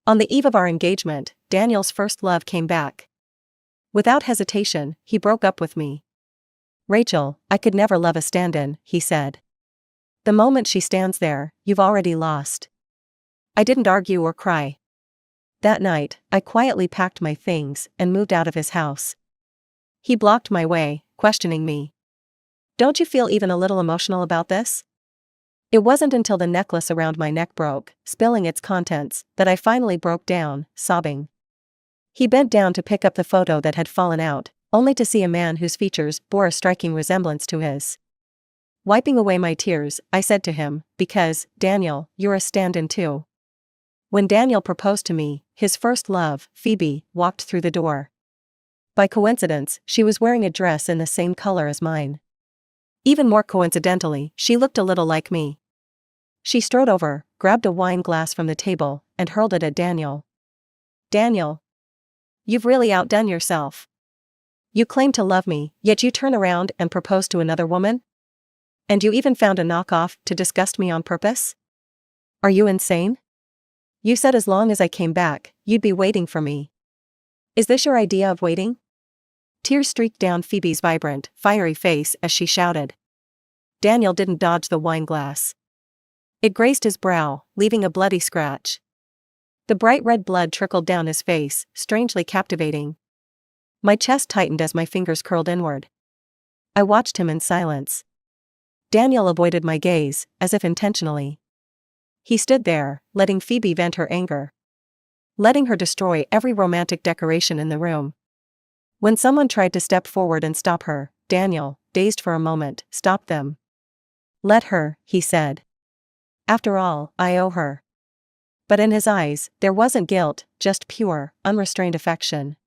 On the eve of our engagement, Daniel's first love came back. Without hesitation, he broke up with me. "Rachel, I could never love a stand-in," he said. "The moment she stands there, you've already lost." I didn't argue or cry. That night, I quietly packed my things and moved out of his house. He blocked my way, questioning me. "Don't you feel even a little emotional about this?" It wasn't until the necklace around my neck broke, spilling its contents, that I finally broke down, sobbing. He bent down to pick up the photo that had fallen out, only to see a man whose features bore a striking resemblance to his. Wiping away my tears, I said to him, "Because, Daniel, you're a stand-in too." When Daniel proposed to me, his first love, Phoebe, walked through the door. By coincidence, she was wearing a dress in the same color as mine. Even more coincidentally, she looked a little like me. She strode over, grabbed a wine glass from the table, and hurled it at Daniel. "Daniel, you've really outdone yourself. You claim to love me, yet you turn around and propose to another woman? And you even found a knockoff to disgust me on purpose? Are you insane? You said as long as I came back, you'd be waiting for me. Is this your idea of waiting?" Tears streaked down Phoebe's vibrant, fiery face as she shouted. Daniel didn't dodge the wine glass. It grazed his brow, leaving a bloody scratch. The bright red blood trickled down his face, strangely captivating. My chest tightened as my fingers curled inward. I watched him in silence. Daniel avoided my gaze, as if intentionally. He stood there, letting Phoebe vent her anger. Letting her destroy every romantic decoration in the room. When someone tried to step forward and stop her, Daniel, dazed for a moment, stopped them. "Let her," he said. "After all, I owe her." But in his eyes, there wasn't guilt, just pure, unrestrained affection.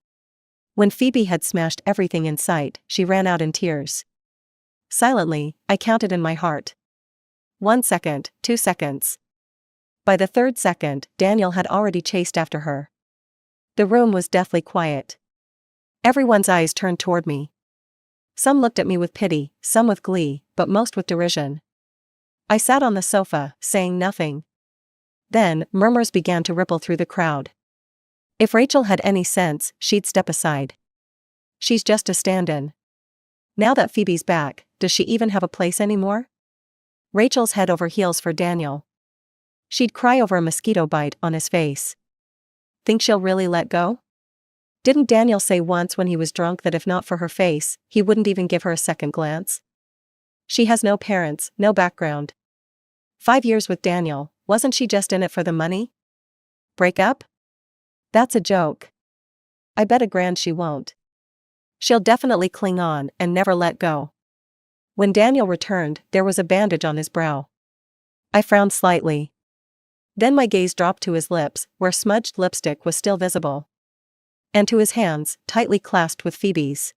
When Phoebe had smashed everything in sight, she ran out in tears. Silently, I counted in my heart. 1 second, 2 seconds. By the 3rd second, Daniel had already chased after her. The room was deathly quiet. Everyone's eyes turned toward me. Some looked at me with pity, some with glee, but most with derision. I sat on the sofa, saying nothing. Then, murmurs began to ripple through the crowd. If Rachel had any sense, she'd step aside. She's just a stand-in. Now that Phoebe's back, does she even have a place anymore? Rachel's head over heels for Daniel. She'd cry over a mosquito bite on his face. Think she'll really let go? Didn't Daniel say once when he was drunk that if not for her face, he wouldn't even give her a second glance? She has no parents, no background. 5 years with Daniel, wasn't she just in it for the money? Break up? That's a joke. I bet $1,000 she won't. She'll definitely cling on and never let go. When Daniel returned, there was a bandage on his brow. I frowned slightly. Then my gaze dropped to his lips, where smudged lipstick was still visible. And to his hands, tightly clasped with Phoebe's.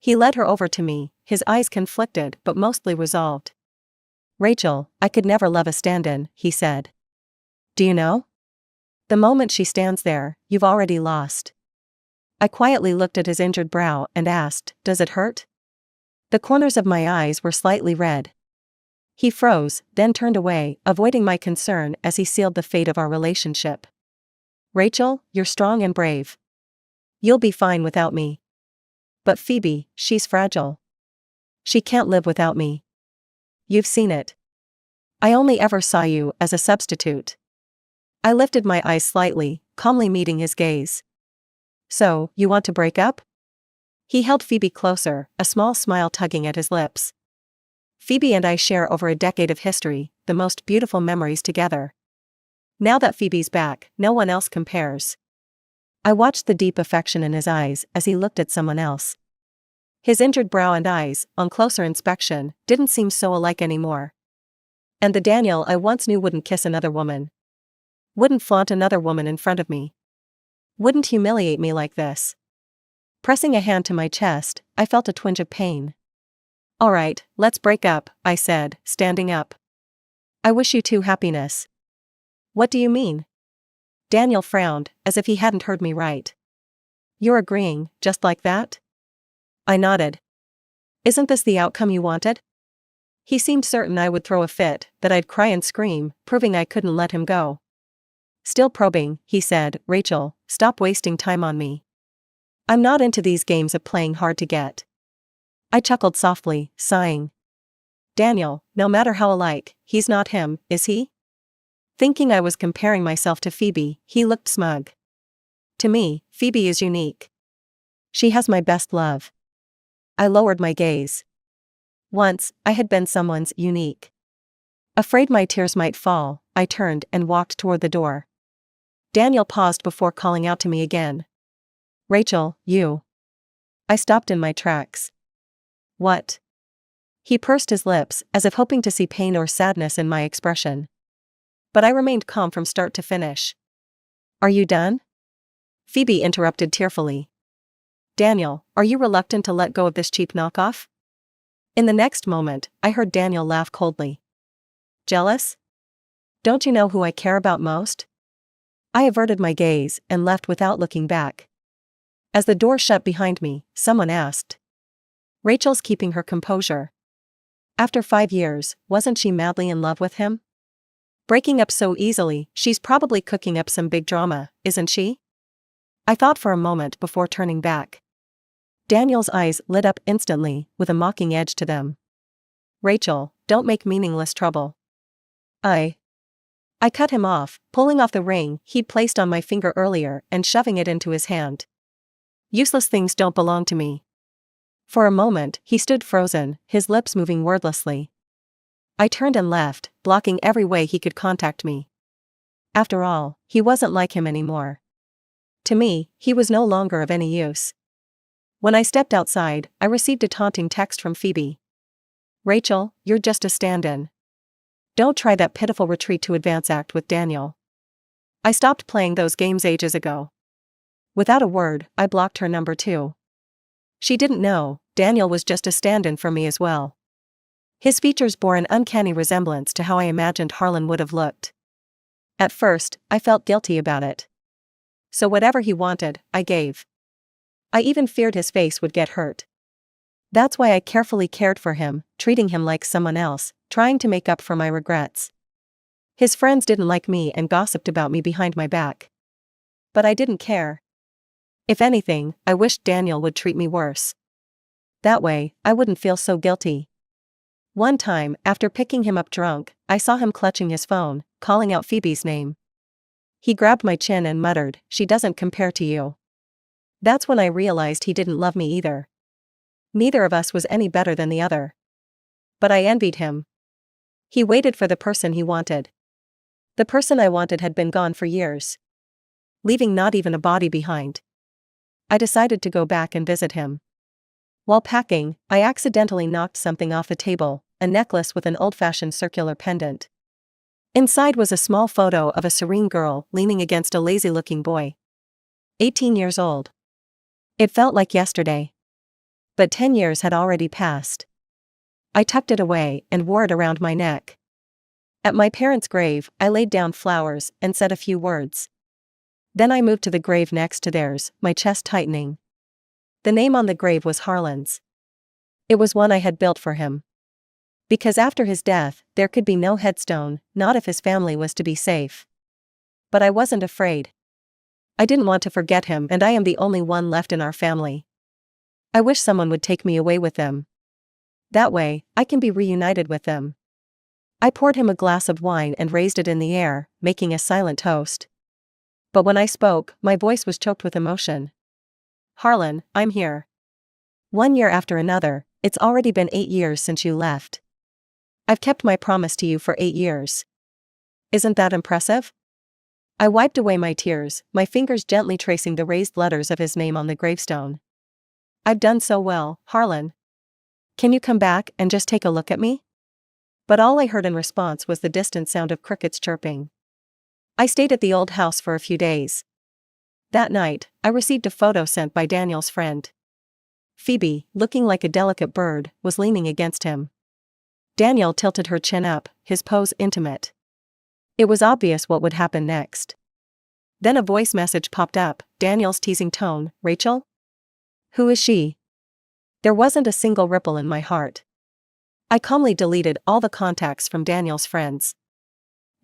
He led her over to me, his eyes conflicted but mostly resolved. "Rachel, I could never love a stand-in," he said. "Do you know? The moment she stands there, you've already lost." I quietly looked at his injured brow and asked, "Does it hurt?" The corners of my eyes were slightly red. He froze, then turned away, avoiding my concern as he sealed the fate of our relationship. "Rachel, you're strong and brave. You'll be fine without me. But Phoebe, she's fragile. She can't live without me. You've seen it. I only ever saw you as a substitute." I lifted my eyes slightly, calmly meeting his gaze. "So, you want to break up?" He held Phoebe closer, a small smile tugging at his lips. "Phoebe and I share over a decade of history, the most beautiful memories together. Now that Phoebe's back, no one else compares." I watched the deep affection in his eyes as he looked at someone else. His injured brow and eyes, on closer inspection, didn't seem so alike anymore. And the Daniel I once knew wouldn't kiss another woman. Wouldn't flaunt another woman in front of me. Wouldn't humiliate me like this. Pressing a hand to my chest, I felt a twinge of pain. "All right, let's break up," I said, standing up. "I wish you two happiness." "What do you mean?" Daniel frowned, as if he hadn't heard me right. "You're agreeing, just like that?" I nodded. "Isn't this the outcome you wanted?" He seemed certain I would throw a fit, that I'd cry and scream, proving I couldn't let him go. Still probing, he said, Rachel, stop wasting time on me. I'm not into these games of playing hard to get. I chuckled softly, sighing. Daniel, no matter how alike, he's not him, is he? Thinking I was comparing myself to Phoebe, he looked smug. To me, Phoebe is unique. She has my best love. I lowered my gaze. Once, I had been someone's unique. Afraid my tears might fall, I turned and walked toward the door. Daniel paused before calling out to me again. Rachel, you. I stopped in my tracks. What? He pursed his lips, as if hoping to see pain or sadness in my expression. But I remained calm from start to finish. Are you done? Phoebe interrupted tearfully. Daniel, are you reluctant to let go of this cheap knockoff? In the next moment, I heard Daniel laugh coldly. Jealous? Don't you know who I care about most? I averted my gaze and left without looking back. As the door shut behind me, someone asked. Rachel's keeping her composure. After 5 years, wasn't she madly in love with him? Breaking up so easily, she's probably cooking up some big drama, isn't she? I thought for a moment before turning back. Daniel's eyes lit up instantly, with a mocking edge to them. Rachel, don't make meaningless trouble. I cut him off, pulling off the ring he'd placed on my finger earlier and shoving it into his hand. Useless things don't belong to me. For a moment, he stood frozen, his lips moving wordlessly. I turned and left, blocking every way he could contact me. After all, he wasn't like him anymore. To me, he was no longer of any use. When I stepped outside, I received a taunting text from Phoebe. Rachel, you're just a stand-in. Don't try that pitiful retreat to advance act with Daniel. I stopped playing those games ages ago. Without a word, I blocked her number too. She didn't know, Daniel was just a stand-in for me as well. His features bore an uncanny resemblance to how I imagined Harlan would have looked. At first, I felt guilty about it. So whatever he wanted, I gave. I even feared his face would get hurt. That's why I carefully cared for him, treating him like someone else, trying to make up for my regrets. His friends didn't like me and gossiped about me behind my back. But I didn't care. If anything, I wished Daniel would treat me worse. That way, I wouldn't feel so guilty. One time, after picking him up drunk, I saw him clutching his phone, calling out Phoebe's name. He grabbed my chin and muttered, "She doesn't compare to you." That's when I realized he didn't love me either. Neither of us was any better than the other. But I envied him. He waited for the person he wanted. The person I wanted had been gone for years, leaving not even a body behind. I decided to go back and visit him. While packing, I accidentally knocked something off a table, a necklace with an old-fashioned circular pendant. Inside was a small photo of a serene girl leaning against a lazy-looking boy. 18 years old. It felt like yesterday. But 10 years had already passed. I tucked it away and wore it around my neck. At my parents' grave, I laid down flowers and said a few words. Then I moved to the grave next to theirs, my chest tightening. The name on the grave was Harlan's. It was one I had built for him. Because after his death, there could be no headstone, not if his family was to be safe. But I wasn't afraid. I didn't want to forget him, and I am the only one left in our family. I wish someone would take me away with them. That way, I can be reunited with them. I poured him a glass of wine and raised it in the air, making a silent toast. But when I spoke, my voice was choked with emotion. Harlan, I'm here. 1 year after another, it's already been 8 years since you left. I've kept my promise to you for 8 years. Isn't that impressive? I wiped away my tears, my fingers gently tracing the raised letters of his name on the gravestone. I've done so well, Harlan. Can you come back and just take a look at me? But all I heard in response was the distant sound of crickets chirping. I stayed at the old house for a few days. That night, I received a photo sent by Daniel's friend. Phoebe, looking like a delicate bird, was leaning against him. Daniel tilted her chin up, his pose intimate. It was obvious what would happen next. Then a voice message popped up, Daniel's teasing tone, Rachel? Who is she? There wasn't a single ripple in my heart. I calmly deleted all the contacts from Daniel's friends.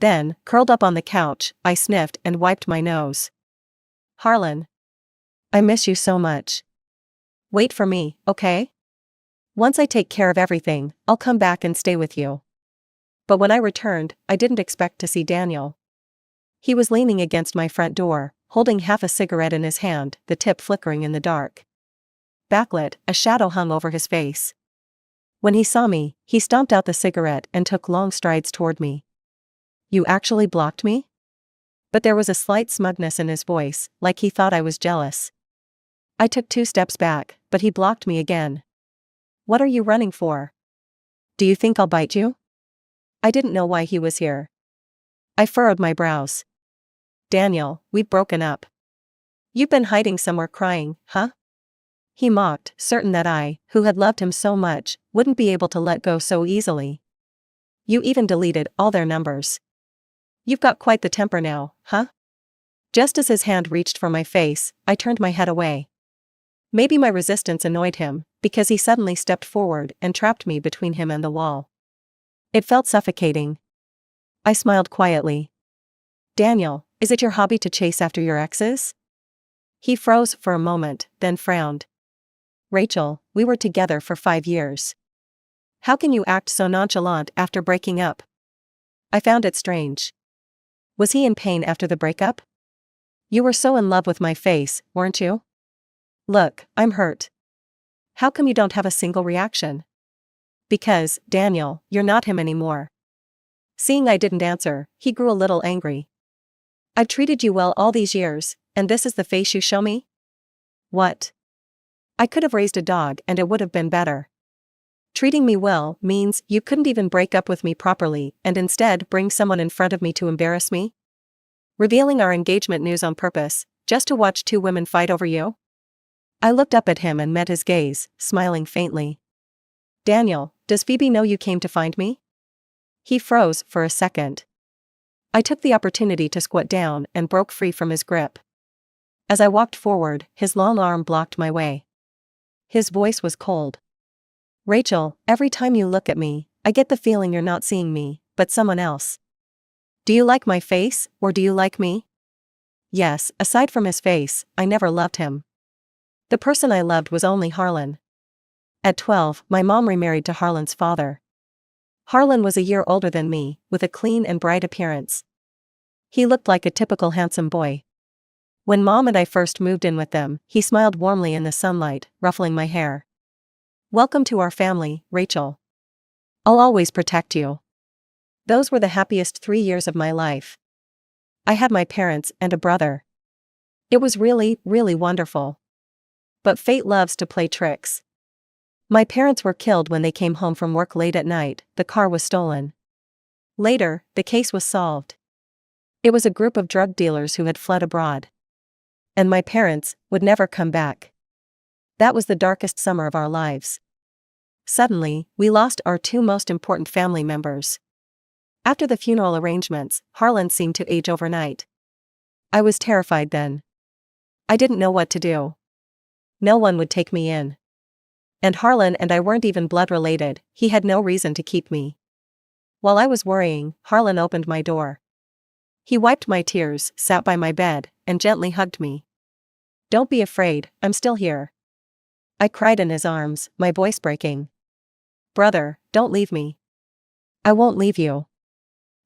Then, curled up on the couch, I sniffed and wiped my nose. Harlan. I miss you so much. Wait for me, okay? Once I take care of everything, I'll come back and stay with you. But when I returned, I didn't expect to see Daniel. He was leaning against my front door, holding half a cigarette in his hand, the tip flickering in the dark. Backlit, a shadow hung over his face. When he saw me, he stomped out the cigarette and took long strides toward me. You actually blocked me? But there was a slight smugness in his voice, like he thought I was jealous. I took 2 steps back, but he blocked me again. What are you running for? Do you think I'll bite you? I didn't know why he was here. I furrowed my brows. Daniel, we've broken up. You've been hiding somewhere crying, huh? He mocked, certain that I, who had loved him so much, wouldn't be able to let go so easily. You even deleted all their numbers. You've got quite the temper now, huh? Just as his hand reached for my face, I turned my head away. Maybe my resistance annoyed him, because he suddenly stepped forward and trapped me between him and the wall. It felt suffocating. I smiled quietly. Daniel, is it your hobby to chase after your exes? He froze for a moment, then frowned. Rachel, we were together for 5 years. How can you act so nonchalant after breaking up? I found it strange. Was he in pain after the breakup? You were so in love with my face, weren't you? Look, I'm hurt. How come you don't have a single reaction? Because, Daniel, you're not him anymore. Seeing I didn't answer, he grew a little angry. I've treated you well all these years, and this is the face you show me? What? I could have raised a dog and it would have been better. Treating me well means you couldn't even break up with me properly and instead bring someone in front of me to embarrass me? Revealing our engagement news on purpose, just to watch 2 women fight over you? I looked up at him and met his gaze, smiling faintly. Daniel, does Phoebe know you came to find me? He froze for a second. I took the opportunity to squat down and broke free from his grip. As I walked forward, his long arm blocked my way. His voice was cold. Rachel, every time you look at me, I get the feeling you're not seeing me, but someone else. Do you like my face, or do you like me? Yes, aside from his face, I never loved him. The person I loved was only Harlan. At 12, my mom remarried to Harlan's father. Harlan was a year older than me, with a clean and bright appearance. He looked like a typical handsome boy. When Mom and I first moved in with them, he smiled warmly in the sunlight, ruffling my hair. Welcome to our family, Rachel. I'll always protect you. Those were the happiest 3 years of my life. I had my parents and a brother. It was really, really wonderful. But fate loves to play tricks. My parents were killed when they came home from work late at night, the car was stolen. Later, the case was solved. It was a group of drug dealers who had fled abroad. And my parents would never come back. That was the darkest summer of our lives. Suddenly, we lost our 2 most important family members. After the funeral arrangements, Harlan seemed to age overnight. I was terrified then. I didn't know what to do. No one would take me in. And Harlan and I weren't even blood related, he had no reason to keep me. While I was worrying, Harlan opened my door. He wiped my tears, sat by my bed, and gently hugged me. Don't be afraid, I'm still here. I cried in his arms, my voice breaking. Brother, don't leave me. I won't leave you.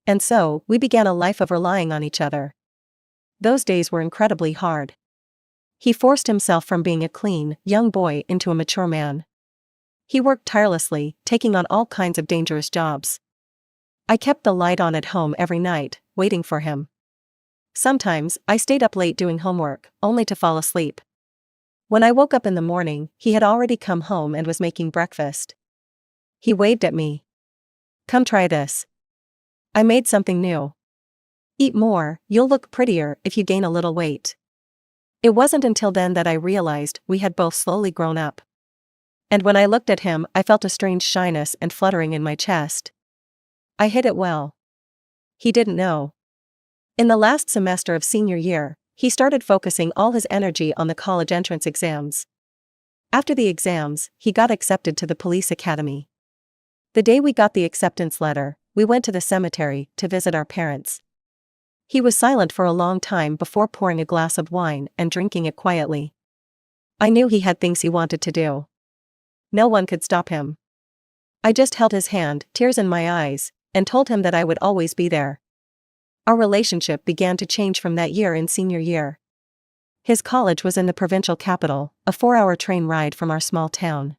And so, we began a life of relying on each other. Those days were incredibly hard. He forced himself from being a clean, young boy into a mature man. He worked tirelessly, taking on all kinds of dangerous jobs. I kept the light on at home every night, waiting for him. Sometimes, I stayed up late doing homework, only to fall asleep. When I woke up in the morning, he had already come home and was making breakfast. He waved at me. Come try this. I made something new. Eat more, you'll look prettier if you gain a little weight. It wasn't until then that I realized we had both slowly grown up. And when I looked at him, I felt a strange shyness and fluttering in my chest. I hid it well. He didn't know. In the last semester of senior year, he started focusing all his energy on the college entrance exams. After the exams, he got accepted to the police academy. The day we got the acceptance letter, We went to the cemetery to visit our parents. He was silent for a long time before pouring a glass of wine and drinking it quietly. I knew he had things he wanted to do. No one could stop him. I just held his hand, tears in my eyes, and told him that I would always be there. Our relationship began to change from that year in senior year. His college was in the provincial capital, a 4-hour train ride from our small town.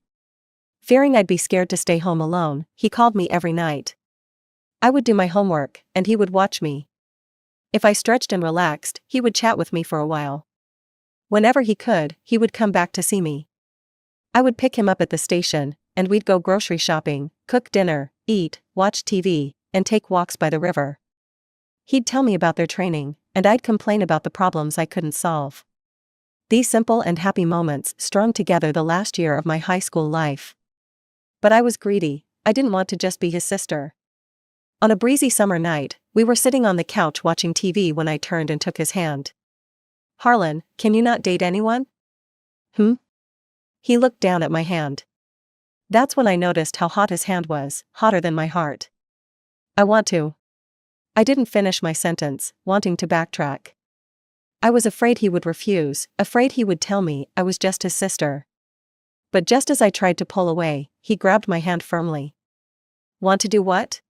Fearing I'd be scared to stay home alone, he called me every night. I would do my homework, and he would watch me. If I stretched and relaxed, he would chat with me for a while. Whenever he could, he would come back to see me. I would pick him up at the station, and we'd go grocery shopping, cook dinner, eat, watch TV, and take walks by the river. He'd tell me about their training, and I'd complain about the problems I couldn't solve. These simple and happy moments strung together the last year of my high school life. But I was greedy. I didn't want to just be his sister. On a breezy summer night, we were sitting on the couch watching TV when I turned and took his hand. "Harlan, can you not date anyone?" He looked down at my hand. That's when I noticed how hot his hand was, hotter than my heart. "I want to." I didn't finish my sentence, wanting to backtrack. I was afraid he would refuse, afraid he would tell me I was just his sister. But just as I tried to pull away, he grabbed my hand firmly. "Want to do what?"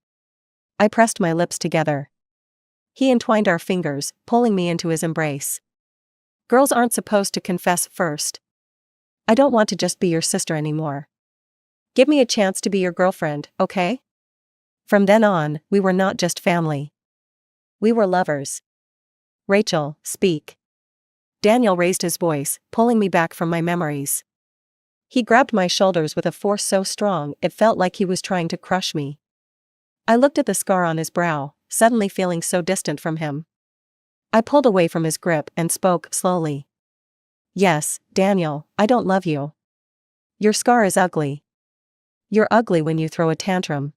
I pressed my lips together. He entwined our fingers, pulling me into his embrace. "Girls aren't supposed to confess first. I don't want to just be your sister anymore. Give me a chance to be your girlfriend, okay?" From then on, we were not just family. We were lovers. "Rachel, speak." Daniel raised his voice, pulling me back from my memories. He grabbed my shoulders with a force so strong it felt like he was trying to crush me. I looked at the scar on his brow, suddenly feeling so distant from him. I pulled away from his grip and spoke slowly. "Yes, Daniel, I don't love you. Your scar is ugly. You're ugly when you throw a tantrum.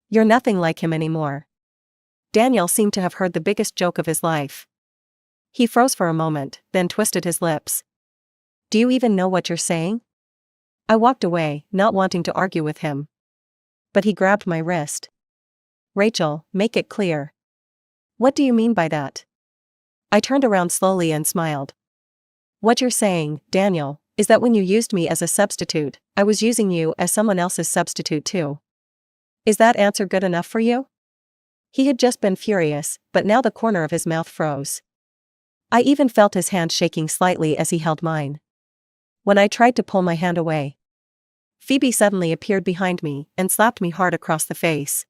You're nothing like him anymore." Daniel seemed to have heard the biggest joke of his life. He froze for a moment, then twisted his lips. "Do you even know what you're saying?" I walked away, not wanting to argue with him. But he grabbed my wrist. "Rachel, make it clear. What do you mean by that?" I turned around slowly and smiled. "What you're saying, Daniel, is that when you used me as a substitute, I was using you as someone else's substitute too. Is that answer good enough for you?" He had just been furious, but now the corner of his mouth froze. I even felt his hand shaking slightly as he held mine. When I tried to pull my hand away, Phoebe suddenly appeared behind me and slapped me hard across the face.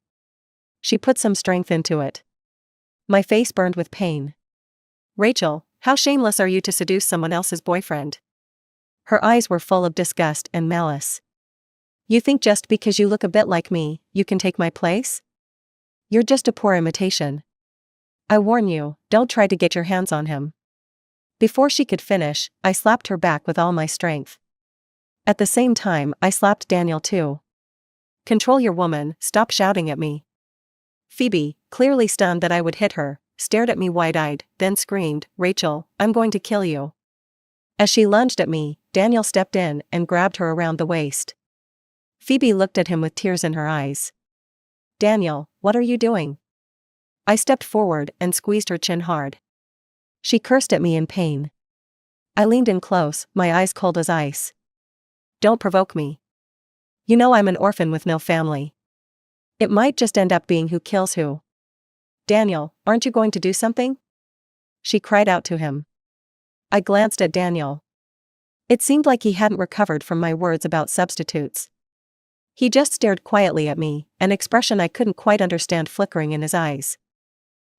She put some strength into it. My face burned with pain. "Rachel, how shameless are you to seduce someone else's boyfriend?" Her eyes were full of disgust and malice. "You think just because you look a bit like me, you can take my place? You're just a poor imitation. I warn you, don't try to get your hands on him." Before she could finish, I slapped her back with all my strength. At the same time, I slapped Daniel too. "Control your woman, stop shouting at me." Phoebe, clearly stunned that I would hit her, stared at me wide-eyed, then screamed, "Rachel, I'm going to kill you." As she lunged at me, Daniel stepped in and grabbed her around the waist. Phoebe looked at him with tears in her eyes. "Daniel, what are you doing?" I stepped forward and squeezed her chin hard. She cursed at me in pain. I leaned in close, my eyes cold as ice. "Don't provoke me. You know I'm an orphan with no family. It might just end up being who kills who." "Daniel, aren't you going to do something?" she cried out to him. I glanced at Daniel. It seemed like he hadn't recovered from my words about substitutes. He just stared quietly at me, an expression I couldn't quite understand flickering in his eyes.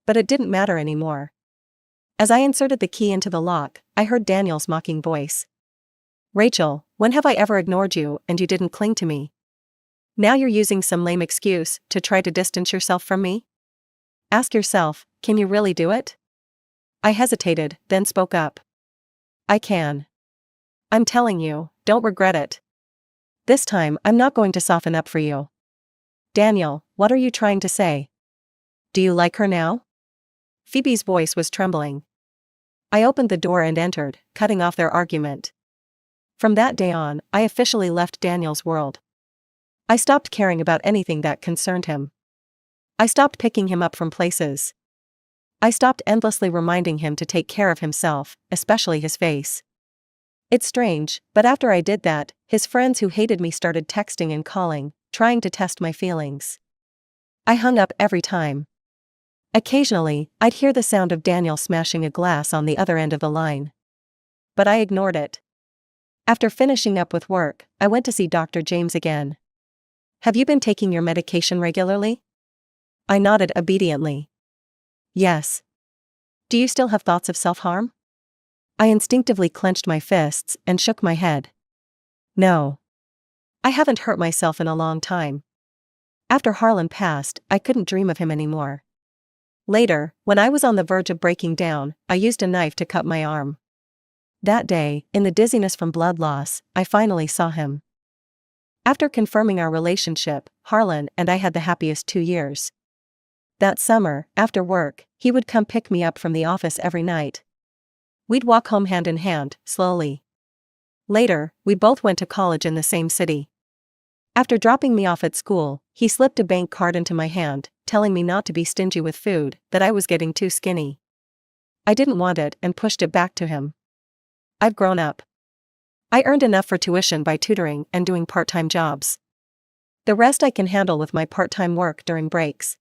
But it didn't matter anymore. As I inserted the key into the lock, I heard Daniel's mocking voice. "Rachel, when have I ever ignored you and you didn't cling to me? Now you're using some lame excuse to try to distance yourself from me? Ask yourself, can you really do it?" I hesitated, then spoke up. "I can. I'm telling you, don't regret it. This time I'm not going to soften up for you." "Daniel, what are you trying to say? Do you like her now?" Phoebe's voice was trembling. I opened the door and entered, cutting off their argument. From that day on, I officially left Daniel's world. I stopped caring about anything that concerned him. I stopped picking him up from places. I stopped endlessly reminding him to take care of himself, especially his face. It's strange, but after I did that, his friends who hated me started texting and calling, trying to test my feelings. I hung up every time. Occasionally, I'd hear the sound of Daniel smashing a glass on the other end of the line. But I ignored it. After finishing up with work, I went to see Dr. James again. Have you been taking your medication regularly? I nodded obediently. Yes. Do you still have thoughts of self-harm? I instinctively clenched my fists and shook my head. No. I haven't hurt myself in a long time. After Harlan passed, I couldn't dream of him anymore. Later, when I was on the verge of breaking down, I used a knife to cut my arm. That day, in the dizziness from blood loss, I finally saw him. After confirming our relationship, Harlan and I had the happiest 2 years. That summer, after work, he would come pick me up from the office every night. We'd walk home hand in hand, slowly. Later, we both went to college in the same city. After dropping me off at school, he slipped a bank card into my hand, telling me not to be stingy with food, that I was getting too skinny. I didn't want it and pushed it back to him. I've grown up. I earned enough for tuition by tutoring and doing part-time jobs. The rest I can handle with my part-time work during breaks.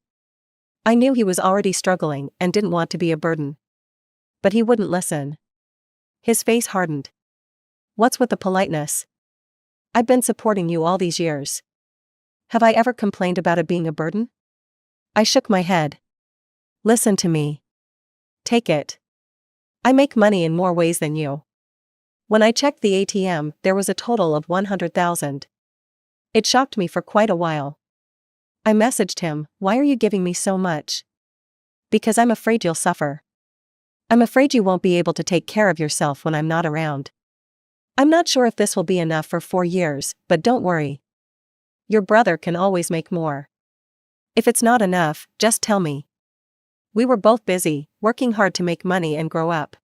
I knew he was already struggling and didn't want to be a burden. But he wouldn't listen. His face hardened. What's with the politeness? I've been supporting you all these years. Have I ever complained about it being a burden? I shook my head. Listen to me. Take it. I make money in more ways than you. When I checked the ATM, there was a total of 100,000. It shocked me for quite a while. I messaged him, "Why are you giving me so much?" Because I'm afraid you'll suffer. I'm afraid you won't be able to take care of yourself when I'm not around. I'm not sure if this will be enough for 4 years, but don't worry. Your brother can always make more. If it's not enough, just tell me. We were both busy, working hard to make money and grow up.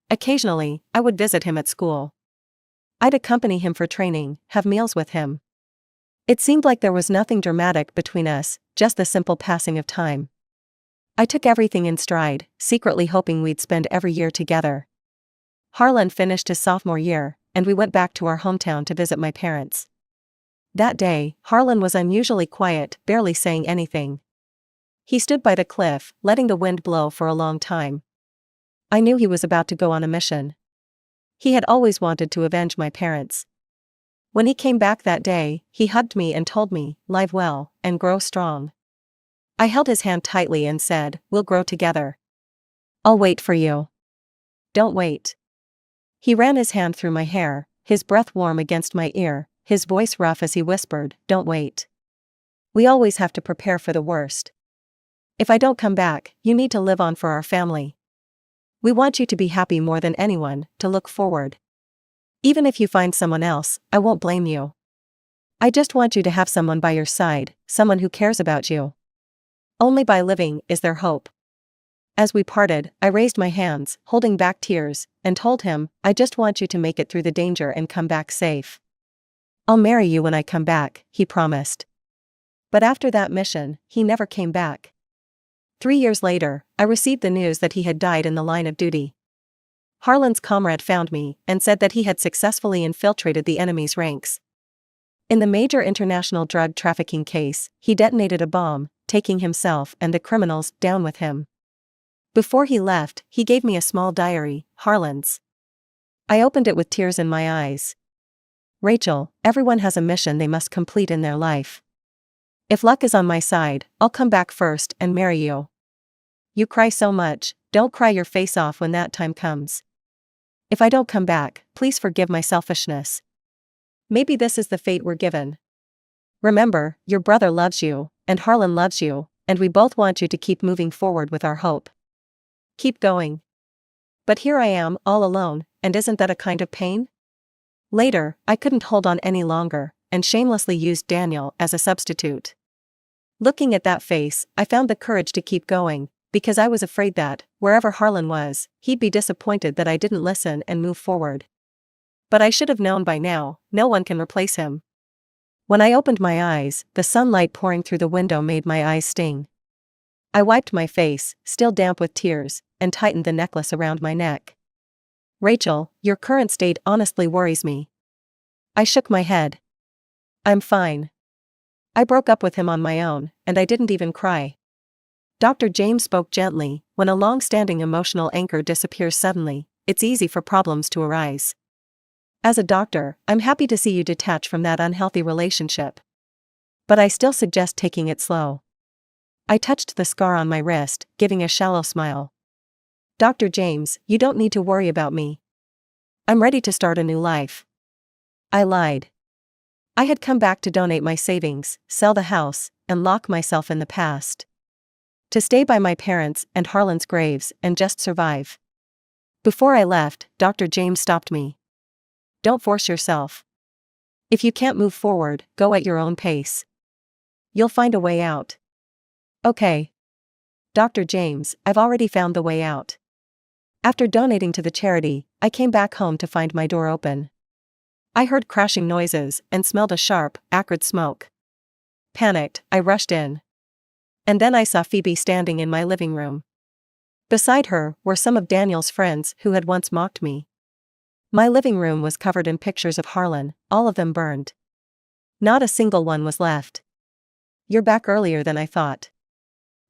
Occasionally, I would visit him at school. I'd accompany him for training, have meals with him. It seemed like there was nothing dramatic between us, just the simple passing of time. I took everything in stride, secretly hoping we'd spend every year together. Harlan finished his sophomore year, and we went back to our hometown to visit my parents. That day, Harlan was unusually quiet, barely saying anything. He stood by the cliff, letting the wind blow for a long time. I knew he was about to go on a mission. He had always wanted to avenge my parents. When he came back that day, he hugged me and told me, "Live well, and grow strong." I held his hand tightly and said, "We'll grow together. I'll wait for you." "Don't wait." He ran his hand through my hair, his breath warm against my ear, his voice rough as he whispered, "Don't wait. We always have to prepare for the worst. If I don't come back, you need to live on for our family. We want you to be happy more than anyone, to look forward. Even if you find someone else, I won't blame you. I just want you to have someone by your side, someone who cares about you. Only by living is there hope." As we parted, I raised my hands, holding back tears, and told him, "I just want you to make it through the danger and come back safe." "I'll marry you when I come back," he promised. But after that mission, he never came back. 3 years later, I received the news that he had died in the line of duty. Harlan's comrade found me and said that he had successfully infiltrated the enemy's ranks. In the major international drug trafficking case, he detonated a bomb, taking himself and the criminals down with him. Before he left, he gave me a small diary, Harlan's. I opened it with tears in my eyes. "Rachel, everyone has a mission they must complete in their life. If luck is on my side, I'll come back first and marry you. You cry so much, don't cry your face off when that time comes. If I don't come back, please forgive my selfishness. Maybe this is the fate we're given. Remember, your brother loves you, and Harlan loves you, and we both want you to keep moving forward with our hope. Keep going." But here I am, all alone, and isn't that a kind of pain? Later, I couldn't hold on any longer, and shamelessly used Daniel as a substitute. Looking at that face, I found the courage to keep going, because I was afraid that, wherever Harlan was, he'd be disappointed that I didn't listen and move forward. But I should have known by now, no one can replace him. When I opened my eyes, the sunlight pouring through the window made my eyes sting. I wiped my face, still damp with tears, and tightened the necklace around my neck. Rachel, your current state honestly worries me. I shook my head. I'm fine. I broke up with him on my own, and I didn't even cry. Dr. James spoke gently. When a long-standing emotional anchor disappears suddenly, it's easy for problems to arise. As a doctor, I'm happy to see you detach from that unhealthy relationship. But I still suggest taking it slow. I touched the scar on my wrist, giving a shallow smile. Dr. James, you don't need to worry about me. I'm ready to start a new life. I lied. I had come back to donate my savings, sell the house, and lock myself in the past. To stay by my parents and Harlan's graves and just survive. Before I left, Dr. James stopped me. Don't force yourself. If you can't move forward, go at your own pace. You'll find a way out. Okay. Dr. James, I've already found the way out. After donating to the charity, I came back home to find my door open. I heard crashing noises and smelled a sharp, acrid smoke. Panicked, I rushed in. And then I saw Phoebe standing in my living room. Beside her were some of Daniel's friends who had once mocked me. My living room was covered in pictures of Harlan, all of them burned. Not a single one was left. You're back earlier than I thought.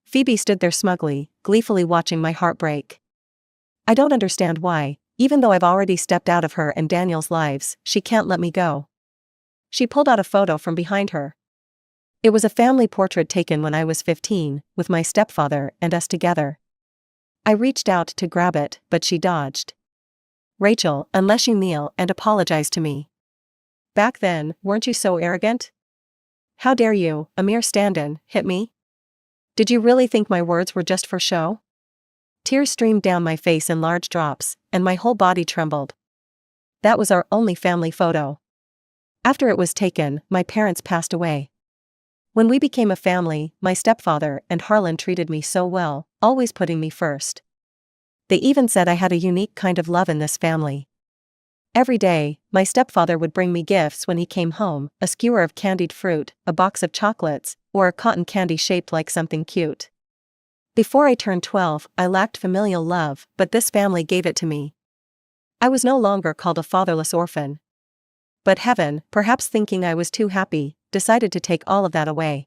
Phoebe stood there smugly, gleefully watching my heart break. I don't understand why, even though I've already stepped out of her and Daniel's lives, she can't let me go. She pulled out a photo from behind her. It was a family portrait taken when I was 15, with my stepfather and us together. I reached out to grab it, but she dodged. Rachel, unless you kneel and apologize to me. Back then, weren't you so arrogant? How dare you, a mere stand-in, hit me? Did you really think my words were just for show? Tears streamed down my face in large drops, and my whole body trembled. That was our only family photo. After it was taken, my parents passed away. When we became a family, my stepfather and Harlan treated me so well, always putting me first. They even said I had a unique kind of love in this family. Every day, my stepfather would bring me gifts when he came home, a skewer of candied fruit, a box of chocolates, or a cotton candy shaped like something cute. Before I turned 12, I lacked familial love, but this family gave it to me. I was no longer called a fatherless orphan. But heaven, perhaps thinking I was too happy, decided to take all of that away.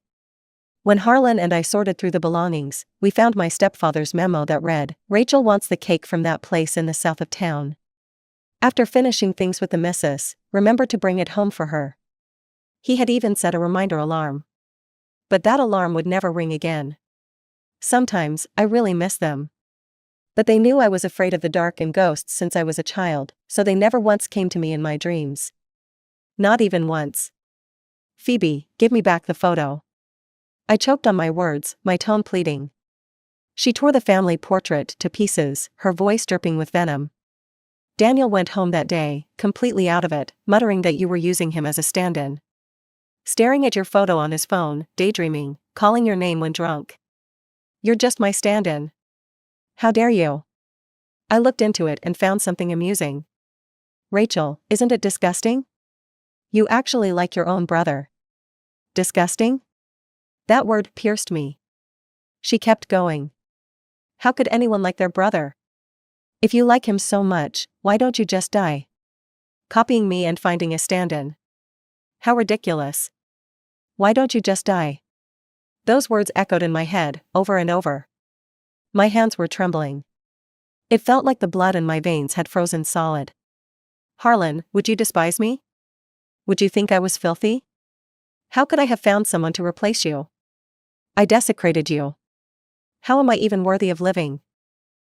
When Harlan and I sorted through the belongings, we found my stepfather's memo that read, "Rachel wants the cake from that place in the south of town. After finishing things with the missus, remember to bring it home for her." He had even set a reminder alarm. But that alarm would never ring again. Sometimes, I really miss them. But they knew I was afraid of the dark and ghosts since I was a child, so they never once came to me in my dreams. Not even once. Phoebe, give me back the photo. I choked on my words, my tone pleading. She tore the family portrait to pieces, her voice dripping with venom. Daniel went home that day, completely out of it, muttering that you were using him as a stand-in. Staring at your photo on his phone, daydreaming, calling your name when drunk. You're just my stand-in. How dare you? I looked into it and found something amusing. Rachel, isn't it disgusting? You actually like your own brother. Disgusting? That word pierced me. She kept going. How could anyone like their brother? If you like him so much, why don't you just die? Copying me and finding a stand-in. How ridiculous. Why don't you just die? Those words echoed in my head, over and over. My hands were trembling. It felt like the blood in my veins had frozen solid. Harlan, would you despise me? Would you think I was filthy? How could I have found someone to replace you? I desecrated you. How am I even worthy of living?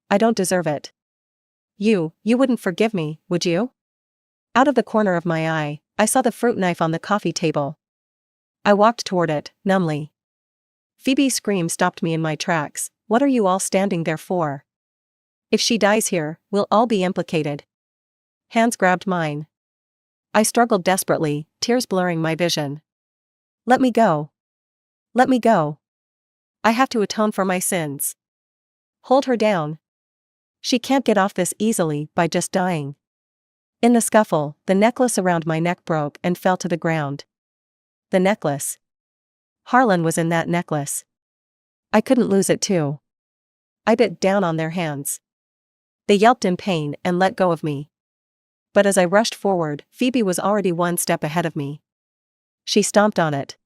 I don't deserve it. You wouldn't forgive me, would you? Out of the corner of my eye, I saw the fruit knife on the coffee table. I walked toward it, numbly. Phoebe's scream stopped me in my tracks. What are you all standing there for? If she dies here, we'll all be implicated. Hands grabbed mine. I struggled desperately, tears blurring my vision. Let me go. Let me go. I have to atone for my sins. Hold her down. She can't get off this easily by just dying. In the scuffle, the necklace around my neck broke and fell to the ground. The necklace. Harlan was in that necklace. I couldn't lose it too. I bit down on their hands. They yelped in pain and let go of me. But as I rushed forward, Phoebe was already one step ahead of me. She stomped on it.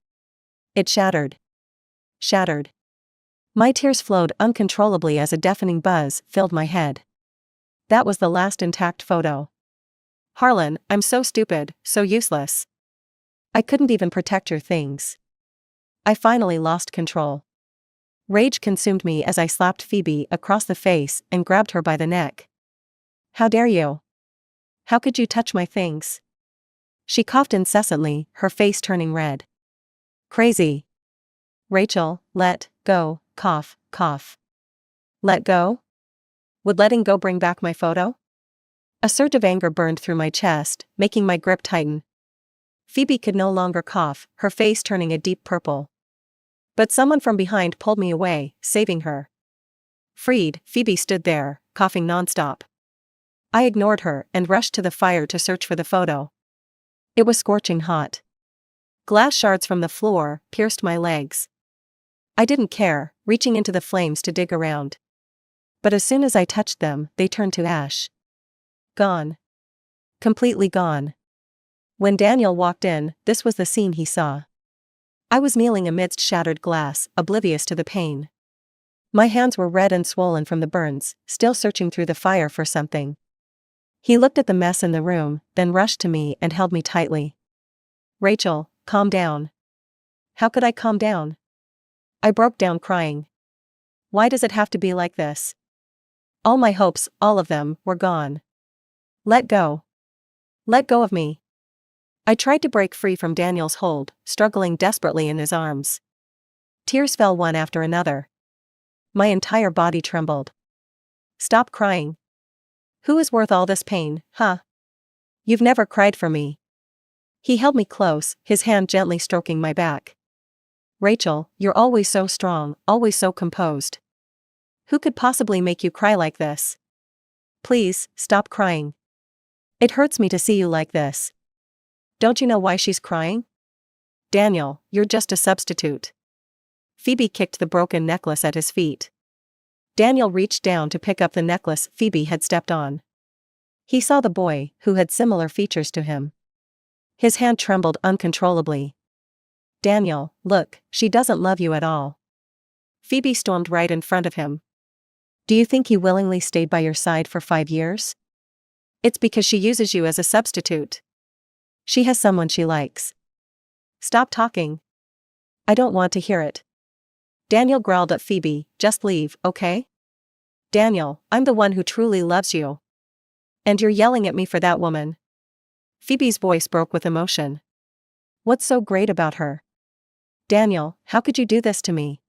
It shattered. Shattered. My tears flowed uncontrollably as a deafening buzz filled my head. That was the last intact photo. Harlan, I'm so stupid, so useless. I couldn't even protect your things. I finally lost control. Rage consumed me as I slapped Phoebe across the face and grabbed her by the neck. How dare you? How could you touch my things? She coughed incessantly, her face turning red. Crazy. Rachel, let go, cough, cough. Let go? Would letting go bring back my photo? A surge of anger burned through my chest, making my grip tighten. Phoebe could no longer cough, her face turning a deep purple. But someone from behind pulled me away, saving her. Freed, Phoebe stood there, coughing nonstop. I ignored her and rushed to the fire to search for the photo. It was scorching hot. Glass shards from the floor pierced my legs. I didn't care, reaching into the flames to dig around. But as soon as I touched them, they turned to ash. Gone. Completely gone. When Daniel walked in, this was the scene he saw. I was kneeling amidst shattered glass, oblivious to the pain. My hands were red and swollen from the burns, still searching through the fire for something. He looked at the mess in the room, then rushed to me and held me tightly. Rachel, calm down. How could I calm down? I broke down crying. Why does it have to be like this? All my hopes, all of them, were gone. Let go. Let go of me. I tried to break free from Daniel's hold, struggling desperately in his arms. Tears fell one after another. My entire body trembled. Stop crying. Who is worth all this pain, huh? You've never cried for me. He held me close, his hand gently stroking my back. Rachel, you're always so strong, always so composed. Who could possibly make you cry like this? Please, stop crying. It hurts me to see you like this. Don't you know why she's crying? Daniel, you're just a substitute. Phoebe kicked the broken necklace at his feet. Daniel reached down to pick up the necklace Phoebe had stepped on. He saw the boy, who had similar features to him. His hand trembled uncontrollably. Daniel, look, she doesn't love you at all. Phoebe stormed right in front of him. Do you think he willingly stayed by your side for 5 years? It's because she uses you as a substitute. She has someone she likes. Stop talking. I don't want to hear it. Daniel growled at Phoebe, just leave, okay? Daniel, I'm the one who truly loves you. And you're yelling at me for that woman. Phoebe's voice broke with emotion. What's so great about her? Daniel, how could you do this to me?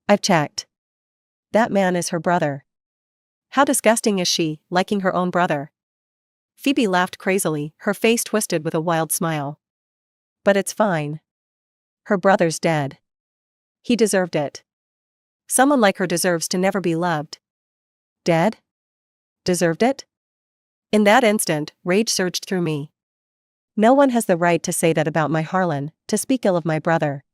I've checked. That man is her brother. How disgusting is she, liking her own brother? Phoebe laughed crazily, her face twisted with a wild smile. But it's fine. Her brother's dead. He deserved it. Someone like her deserves to never be loved. Dead? Deserved it? In that instant, rage surged through me. No one has the right to say that about my Harlan, to speak ill of my brother.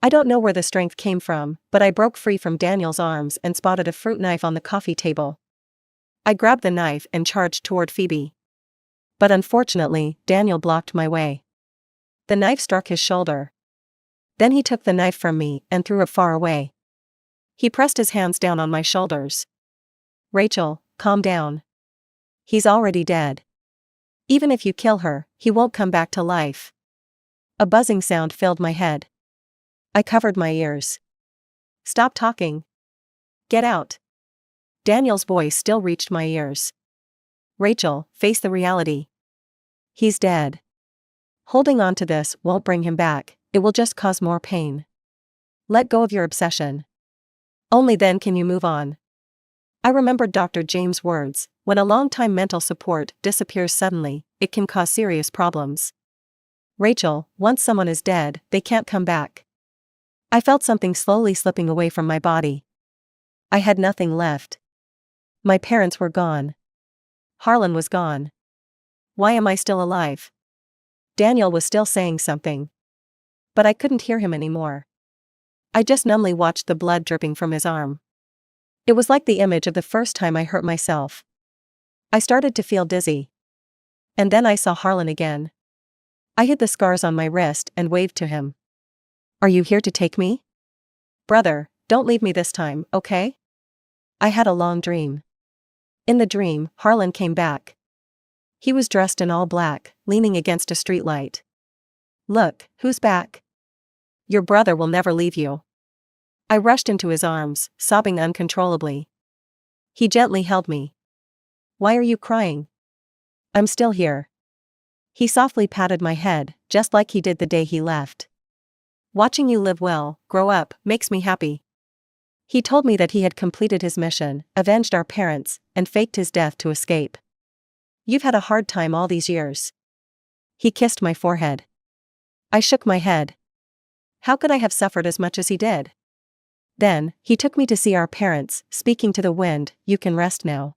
I don't know where the strength came from, but I broke free from Daniel's arms and spotted a fruit knife on the coffee table. I grabbed the knife and charged toward Phoebe. But unfortunately, Daniel blocked my way. The knife struck his shoulder. Then he took the knife from me and threw it far away. He pressed his hands down on my shoulders. Rachel, calm down. He's already dead. Even if you kill her, he won't come back to life. A buzzing sound filled my head. I covered my ears. Stop talking. Get out. Daniel's voice still reached my ears. Rachel, face the reality. He's dead. Holding on to this won't bring him back, it will just cause more pain. Let go of your obsession. Only then can you move on. I remembered Dr. James' words, when a long-time mental support disappears suddenly, it can cause serious problems. Rachel, once someone is dead, they can't come back. I felt something slowly slipping away from my body. I had nothing left. My parents were gone. Harlan was gone. Why am I still alive? Daniel was still saying something. But I couldn't hear him anymore. I just numbly watched the blood dripping from his arm. It was like the image of the first time I hurt myself. I started to feel dizzy. And then I saw Harlan again. I hid the scars on my wrist and waved to him. "Are you here to take me?" "Brother, don't leave me this time, okay?" I had a long dream. In the dream, Harlan came back. He was dressed in all black, leaning against a streetlight. "Look, who's back? Your brother will never leave you." I rushed into his arms, sobbing uncontrollably. He gently held me. "Why are you crying?" "I'm still here." He softly patted my head, just like he did the day he left. "Watching you live well, grow up, makes me happy." He told me that he had completed his mission, avenged our parents, and faked his death to escape. "You've had a hard time all these years." He kissed my forehead. I shook my head. How could I have suffered as much as he did? Then, he took me to see our parents, speaking to the wind, "You can rest now.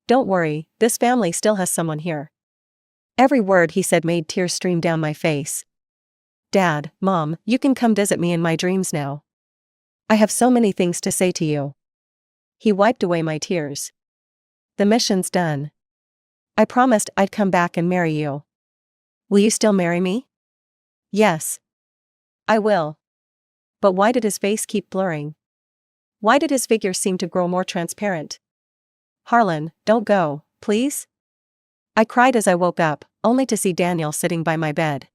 Don't worry, this family still has someone here." Every word he said made tears stream down my face. "Dad, Mom, you can come visit me in my dreams now. I have so many things to say to you." He wiped away my tears. "The mission's done. I promised I'd come back and marry you. Will you still marry me?" "Yes. I will." But why did his face keep blurring? Why did his figure seem to grow more transparent? "Harlan, don't go, please?" I cried as I woke up, only to see Daniel sitting by my bed.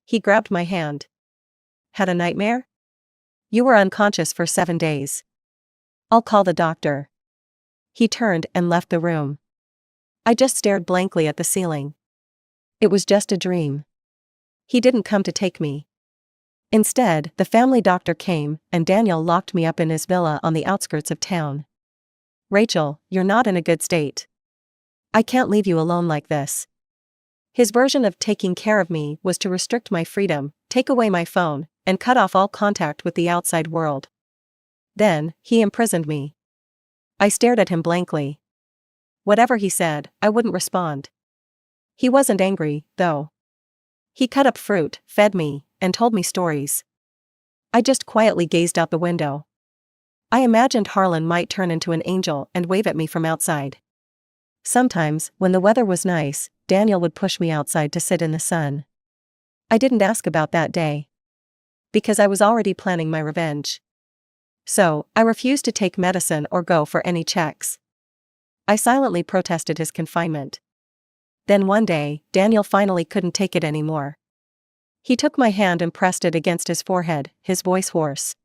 He grabbed my hand. "Had a nightmare? You were unconscious for 7 days. I'll call the doctor." He turned and left the room. I just stared blankly at the ceiling. It was just a dream. He didn't come to take me. Instead, the family doctor came, and Daniel locked me up in his villa on the outskirts of town. "Rachel, you're not in a good state. I can't leave you alone like this." His version of taking care of me was to restrict my freedom, take away my phone, and cut off all contact with the outside world. Then, he imprisoned me. I stared at him blankly. Whatever he said, I wouldn't respond. He wasn't angry, though. He cut up fruit, fed me, and told me stories. I just quietly gazed out the window. I imagined Harlan might turn into an angel and wave at me from outside. Sometimes, when the weather was nice, Daniel would push me outside to sit in the sun. I didn't ask about that day. Because I was already planning my revenge. So, I refused to take medicine or go for any checks. I silently protested his confinement. Then one day, Daniel finally couldn't take it anymore. He took my hand and pressed it against his forehead, his voice hoarse.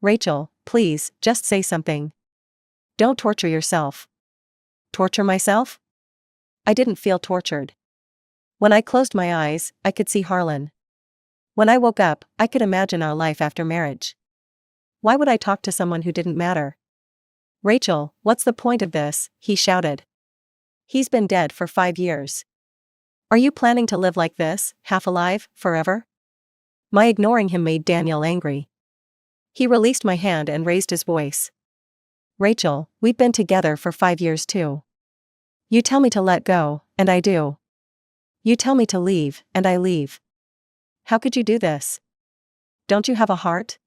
"Rachel, please, just say something. Don't torture yourself." Torture myself? I didn't feel tortured. When I closed my eyes, I could see Harlan. When I woke up, I could imagine our life after marriage. Why would I talk to someone who didn't matter? "Rachel, what's the point of this?" he shouted. "He's been dead for 5 years. Are you planning to live like this, half alive, forever?" My ignoring him made Daniel angry. He released my hand and raised his voice. "Rachel, we've been together for 5 years too. You tell me to let go, and I do. You tell me to leave, and I leave. How could you do this? Don't you have a heart?"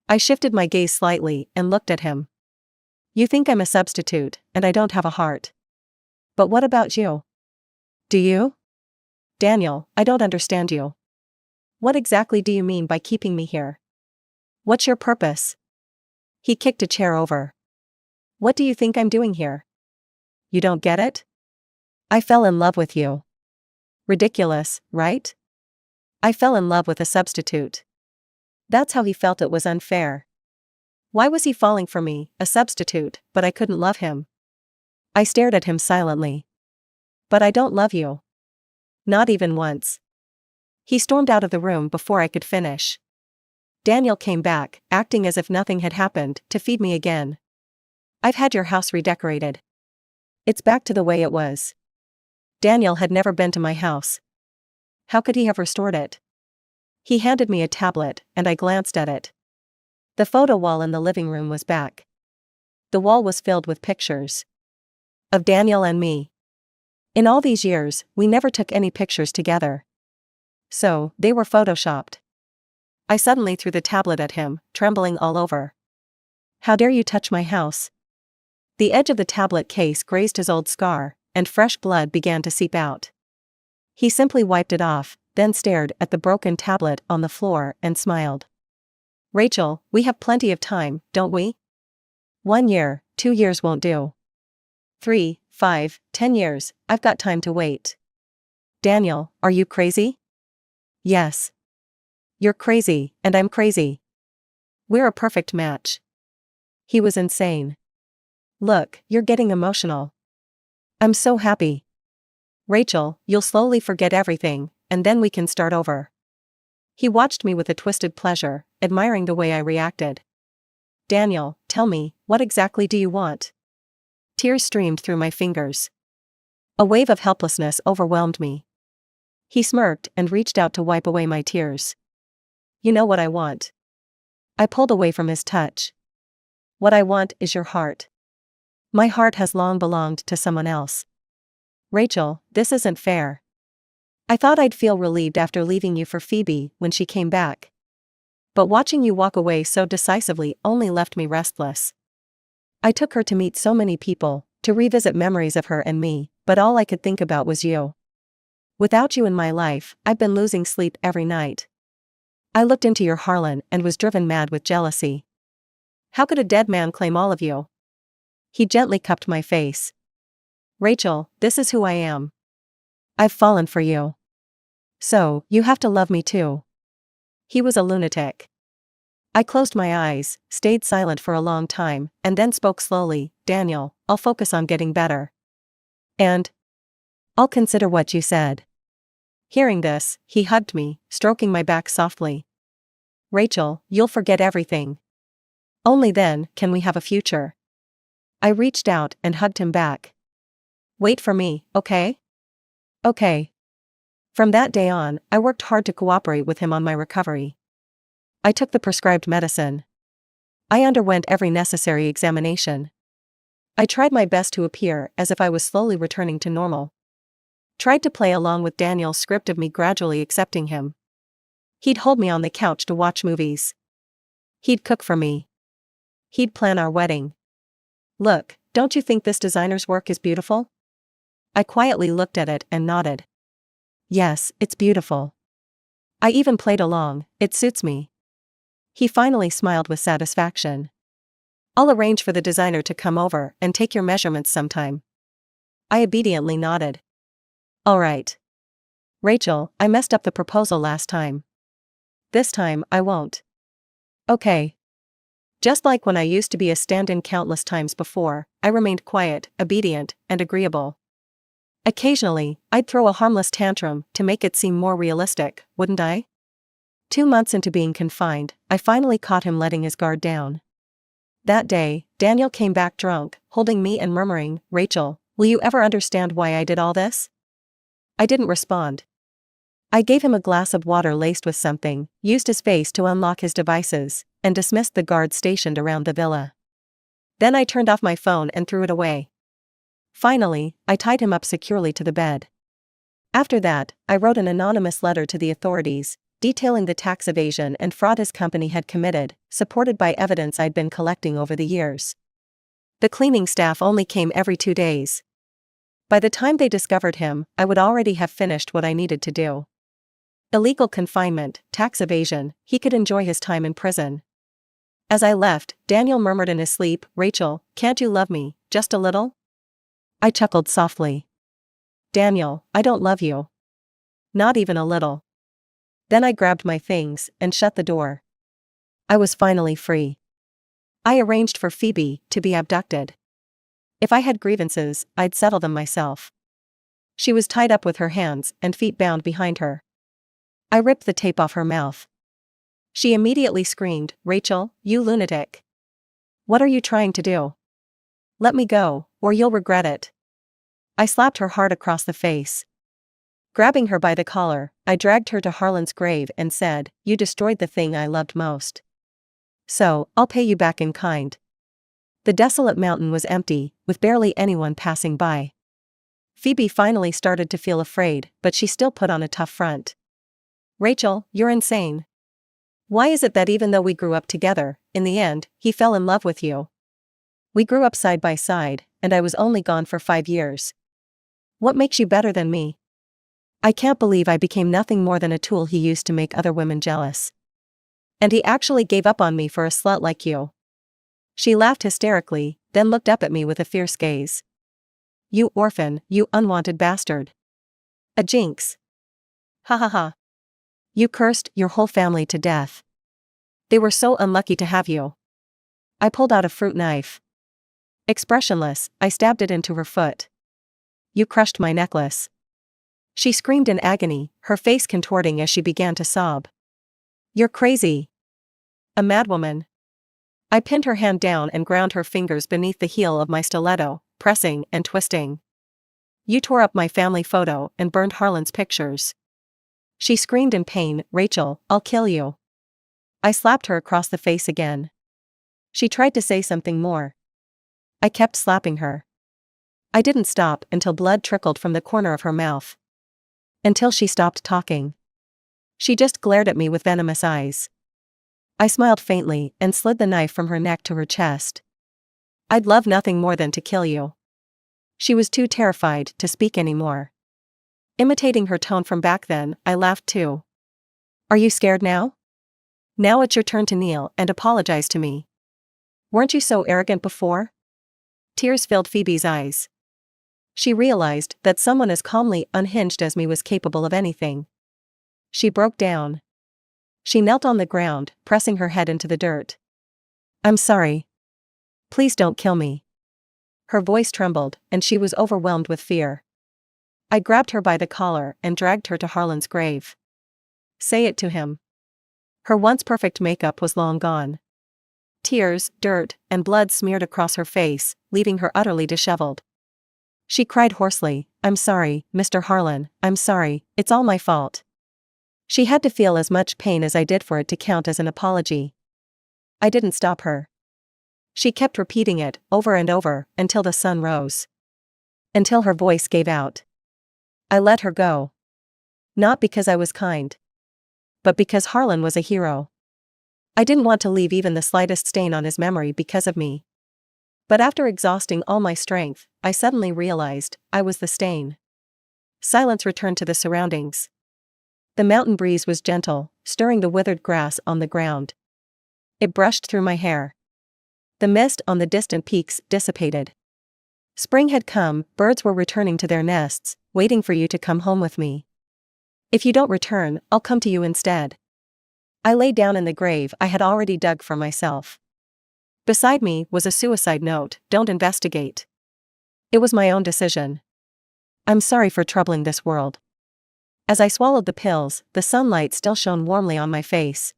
I shifted my gaze slightly and looked at him. "You think I'm a substitute, and I don't have a heart. But what about you? Do you?" "Daniel, I don't understand you. What exactly do you mean by keeping me here? What's your purpose?" He kicked a chair over. "What do you think I'm doing here? You don't get it? I fell in love with you." Ridiculous, right? I fell in love with a substitute. That's how he felt it was unfair. Why was he falling for me, a substitute, but I couldn't love him? I stared at him silently. "But I don't love you. Not even once." He stormed out of the room before I could finish. Daniel came back, acting as if nothing had happened, to feed me again. "I've had your house redecorated. It's back to the way it was." Daniel had never been to my house. How could he have restored it? He handed me a tablet, and I glanced at it. The photo wall in the living room was back. The wall was filled with pictures. Of Daniel and me. In all these years, we never took any pictures together. So, they were photoshopped. I suddenly threw the tablet at him, trembling all over. How dare you touch my house? The edge of the tablet case grazed his old scar, and fresh blood began to seep out. He simply wiped it off, then stared at the broken tablet on the floor and smiled. Rachel, we have plenty of time, don't we? 1 year, 2 years won't do. 3, 5, 10 years, I've got time to wait. Daniel, are you crazy? Yes. You're crazy, and I'm crazy. We're a perfect match. He was insane. Look, you're getting emotional. I'm so happy. Rachel, you'll slowly forget everything, and then we can start over. He watched me with a twisted pleasure, admiring the way I reacted. Daniel, tell me, what exactly do you want? Tears streamed through my fingers. A wave of helplessness overwhelmed me. He smirked and reached out to wipe away my tears. You know what I want. I pulled away from his touch. What I want is your heart. My heart has long belonged to someone else. Rachel, this isn't fair. I thought I'd feel relieved after leaving you for Phoebe when she came back. But watching you walk away so decisively only left me restless. I took her to meet so many people, to revisit memories of her and me, but all I could think about was you. Without you in my life, I've been losing sleep every night. I looked into your Harlan and was driven mad with jealousy. How could a dead man claim all of you? He gently cupped my face. Rachel, this is who I am. I've fallen for you. So, you have to love me too. He was a lunatic. I closed my eyes, stayed silent for a long time, and then spoke slowly. Daniel, I'll focus on getting better. And I'll consider what you said. Hearing this, he hugged me, stroking my back softly. Rachel, you'll forget everything. Only then can we have a future. I reached out and hugged him back. Wait for me, okay? Okay. From that day on, I worked hard to cooperate with him on my recovery. I took the prescribed medicine. I underwent every necessary examination. I tried my best to appear as if I was slowly returning to normal. Tried to play along with Daniel's script of me gradually accepting him. He'd hold me on the couch to watch movies. He'd cook for me. He'd plan our wedding. Look, don't you think this designer's work is beautiful? I quietly looked at it and nodded. Yes, it's beautiful. I even played along, it suits me. He finally smiled with satisfaction. I'll arrange for the designer to come over and take your measurements sometime. I obediently nodded. All right. Rachel, I messed up the proposal last time. This time, I won't. Okay. Just like when I used to be a stand-in countless times before, I remained quiet, obedient, and agreeable. Occasionally, I'd throw a harmless tantrum to make it seem more realistic, wouldn't I? 2 months into being confined, I finally caught him letting his guard down. That day, Daniel came back drunk, holding me and murmuring, Rachel, will you ever understand why I did all this? I didn't respond. I gave him a glass of water laced with something, used his face to unlock his devices, and dismissed the guards stationed around the villa. Then I turned off my phone and threw it away. Finally, I tied him up securely to the bed. After that, I wrote an anonymous letter to the authorities, detailing the tax evasion and fraud his company had committed, supported by evidence I'd been collecting over the years. The cleaning staff only came every 2 days. By the time they discovered him, I would already have finished what I needed to do. Illegal confinement, tax evasion, he could enjoy his time in prison. As I left, Daniel murmured in his sleep, Rachel, can't you love me, just a little? I chuckled softly. Daniel, I don't love you. Not even a little. Then I grabbed my things and shut the door. I was finally free. I arranged for Phoebe to be abducted. If I had grievances, I'd settle them myself. She was tied up with her hands and feet bound behind her. I ripped the tape off her mouth. She immediately screamed, Rachel, you lunatic. What are you trying to do? Let me go, or you'll regret it. I slapped her hard across the face. Grabbing her by the collar, I dragged her to Harlan's grave and said, you destroyed the thing I loved most. So, I'll pay you back in kind. The desolate mountain was empty, with barely anyone passing by. Phoebe finally started to feel afraid, but she still put on a tough front. Rachel, you're insane. Why is it that even though we grew up together, in the end, he fell in love with you? We grew up side by side, and I was only gone for 5 years. What makes you better than me? I can't believe I became nothing more than a tool he used to make other women jealous. And he actually gave up on me for a slut like you. She laughed hysterically, then looked up at me with a fierce gaze. You orphan, you unwanted bastard. A jinx. Ha ha ha. You cursed your whole family to death. They were so unlucky to have you. I pulled out a fruit knife. Expressionless, I stabbed it into her foot. You crushed my necklace. She screamed in agony, her face contorting as she began to sob. You're crazy. A madwoman. I pinned her hand down and ground her fingers beneath the heel of my stiletto, pressing and twisting. You tore up my family photo and burned Harlan's pictures. She screamed in pain, Rachel, I'll kill you. I slapped her across the face again. She tried to say something more. I kept slapping her. I didn't stop until blood trickled from the corner of her mouth. Until she stopped talking. She just glared at me with venomous eyes. I smiled faintly and slid the knife from her neck to her chest. I'd love nothing more than to kill you. She was too terrified to speak anymore. Imitating her tone from back then, I laughed too. Are you scared now? Now it's your turn to kneel and apologize to me. Weren't you so arrogant before? Tears filled Phoebe's eyes. She realized that someone as calmly unhinged as me was capable of anything. She broke down. She knelt on the ground, pressing her head into the dirt. I'm sorry. Please don't kill me. Her voice trembled, and she was overwhelmed with fear. I grabbed her by the collar and dragged her to Harlan's grave. Say it to him. Her once perfect makeup was long gone. Tears, dirt, and blood smeared across her face, leaving her utterly disheveled. She cried hoarsely, I'm sorry, Mr. Harlan, I'm sorry, it's all my fault. She had to feel as much pain as I did for it to count as an apology. I didn't stop her. She kept repeating it, over and over, until the sun rose. Until her voice gave out. I let her go. Not because I was kind. But because Harlan was a hero. I didn't want to leave even the slightest stain on his memory because of me. But after exhausting all my strength, I suddenly realized I was the stain. Silence returned to the surroundings. The mountain breeze was gentle, stirring the withered grass on the ground. It brushed through my hair. The mist on the distant peaks dissipated. Spring had come, birds were returning to their nests, waiting for you to come home with me. If you don't return, I'll come to you instead. I lay down in the grave I had already dug for myself. Beside me was a suicide note, don't investigate. It was my own decision. I'm sorry for troubling this world. As I swallowed the pills, the sunlight still shone warmly on my face.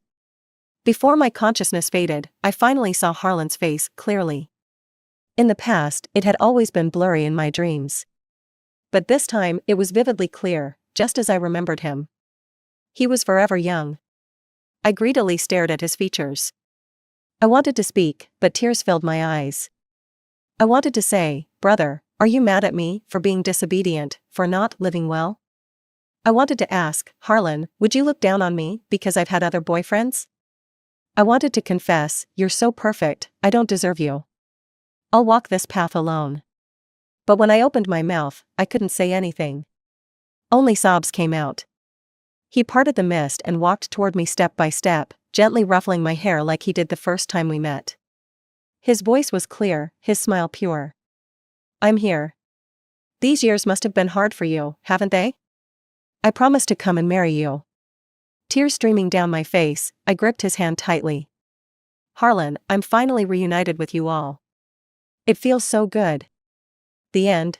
Before my consciousness faded, I finally saw Harlan's face clearly. In the past, it had always been blurry in my dreams. But this time, it was vividly clear, just as I remembered him. He was forever young. I greedily stared at his features. I wanted to speak, but tears filled my eyes. I wanted to say, brother, are you mad at me for being disobedient, for not living well? I wanted to ask, Harlan, would you look down on me because I've had other boyfriends? I wanted to confess, you're so perfect, I don't deserve you. I'll walk this path alone. But when I opened my mouth, I couldn't say anything. Only sobs came out. He parted the mist and walked toward me step by step, gently ruffling my hair like he did the first time we met. His voice was clear, his smile pure. I'm here. These years must have been hard for you, haven't they? I promised to come and marry you. Tears streaming down my face, I gripped his hand tightly. Harlan, I'm finally reunited with you all. It feels so good. The end.